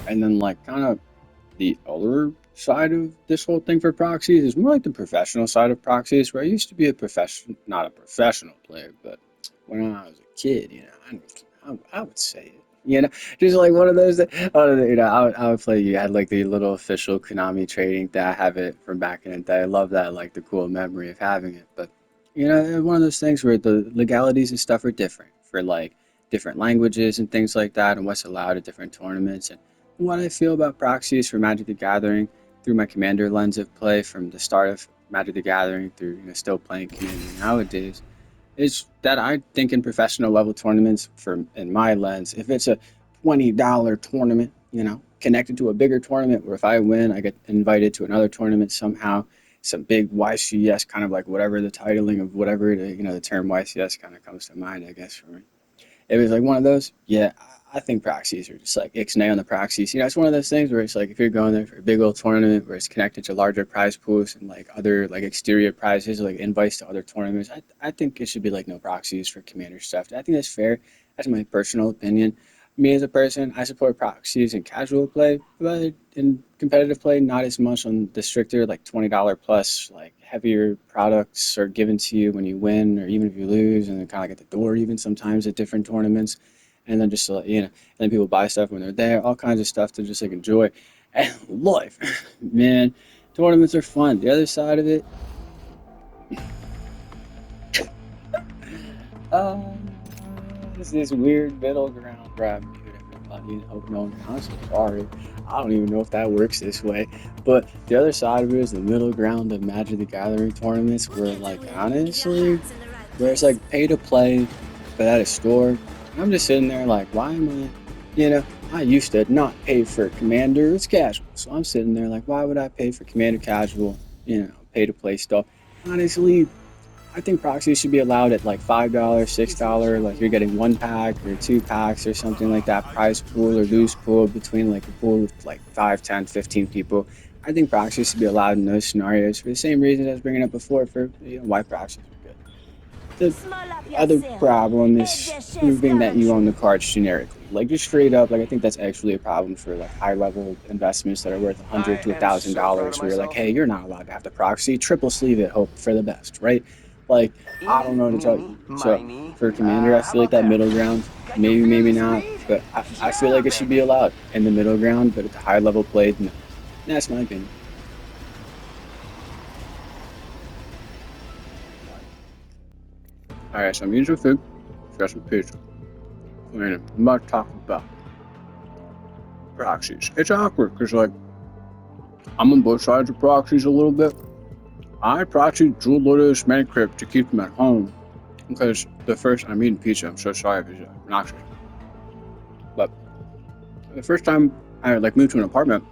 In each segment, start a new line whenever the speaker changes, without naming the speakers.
And then like kind of the other side of this whole thing for proxies is more like the professional side of proxies, where I used to be a profession, not a professional player, but when I was a kid, I would say it. Just like one of those that, I would play. You had like the little official Konami trading that I have it from back in the day. I love that, like the cool memory of having it. But it's one of those things where the legalities and stuff are different for like different languages and things like that, and what's allowed at different tournaments. And what I feel about proxies for Magic the Gathering through my Commander lens of play from the start of Magic the Gathering through still playing Commander nowadays is that I think in professional level tournaments, for in my lens, if it's a $20 tournament, connected to a bigger tournament where if I win, I get invited to another tournament somehow, some big YCS kind of like whatever the titling of whatever the term YCS kind of comes to mind, I guess for me. It was like one of those, yeah. I think proxies are just like ixnay on the proxies. It's one of those things where it's like if you're going there for a big old tournament where it's connected to larger prize pools and like other like exterior prizes, like invites to other tournaments, I think it should be like no proxies for commander stuff. I think that's fair. That's my personal opinion. Me as a person, I support proxies in casual play, but in competitive play, not as much on the stricter like $20 plus like heavier products are given to you when you win or even if you lose, and they're kind of like at the door even sometimes at different tournaments. And then just and then people buy stuff when they're there, all kinds of stuff to just like enjoy. And life, man, tournaments are fun. The other side of it, uh, is this weird middle ground where I mute everybody and hope no one. I'm so sorry. I don't even know if that works this way. But the other side of it is the middle ground of Magic the Gathering tournaments, where like honestly, where it's like pay to play, but at a store. I'm just sitting there like, why am I, I used to not pay for Commander, it's casual. So I'm sitting there like, why would I pay for Commander casual, pay to play stuff? Honestly, I think proxies should be allowed at like $5, $6, like you're getting one pack or two packs or something like that, prize pool or loose pool between like a pool of like 5, 10, 15 people. I think proxies should be allowed in those scenarios for the same reasons I was bringing up before for why proxies are good. The other problem is proving that you own the cards generically. Like just straight up, like I think that's actually a problem for like high level investments that are worth $100 to $1,000 where you're like, hey, you're not allowed to have the proxy. Triple sleeve it, hope for the best, right? Like, I don't know what to tell you. So for Commander, I
How
feel like
about
that
that?
middle ground,
Can you
maybe,
feel
maybe
this
not,
beat?
but I feel
Yeah,
like it should be
baby.
allowed in the middle ground, but at the high level played, no. That's my opinion. All right, so I'm eating some food, got some pizza. And I'm about to talk about proxies. It's awkward because like I'm on both sides of proxies a little bit. I proxy Jewel Lotus Manicrypt to keep them at home because the first I'm eating pizza. I'm so sorry if it's obnoxious, but the first time I like moved to an apartment,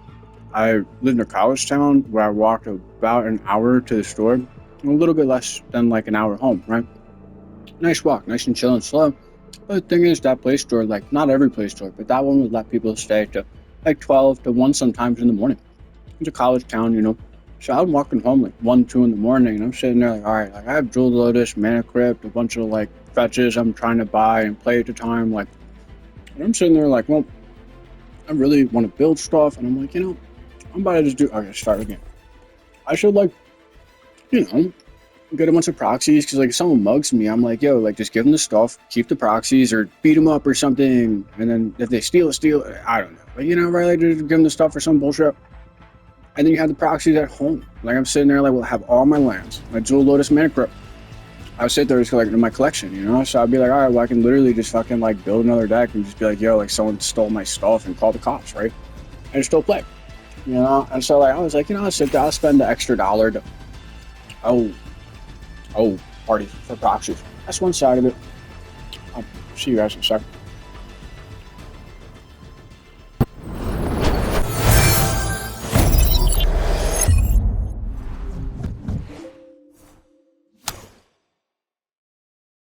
I lived in a college town where I walked about an hour to the store, a little bit less than like an hour home. Right, nice walk, nice and chill and slow. But the thing is, that Play Store, like not every Play Store, but that one would let people stay to like 12 to 1 sometimes in the morning. It's a college town. So I'm walking home like 1, 2 in the morning, and I'm sitting there like, all right, like I have Jewel Lotus, Mana Crypt, a bunch of like fetches I'm trying to buy and play at the time. Like, and I'm sitting there like, well, I really want to build stuff, and I'm like, I'm about to just do. Okay, start again. I should like, you know, get a bunch of proxies because like if someone mugs me, I'm like, yo, like just give them the stuff, keep the proxies, or beat them up or something, and then if they steal it. I don't know, but right, like just give them the stuff for some bullshit. And then you have the proxies at home. Like I'm sitting there, like, well, I have all my lands, my Jewel Lotus Mana Crypt. I would sit there just like in my collection. So I'd be like, all right, well, I can literally just fucking like build another deck and just be like, yo, like someone stole my stuff and call the cops, right? And still play. And so like I was like, I'll sit there, I'll spend the extra dollar to oh oh party for proxies. That's one side of it. I'll see you guys in a second.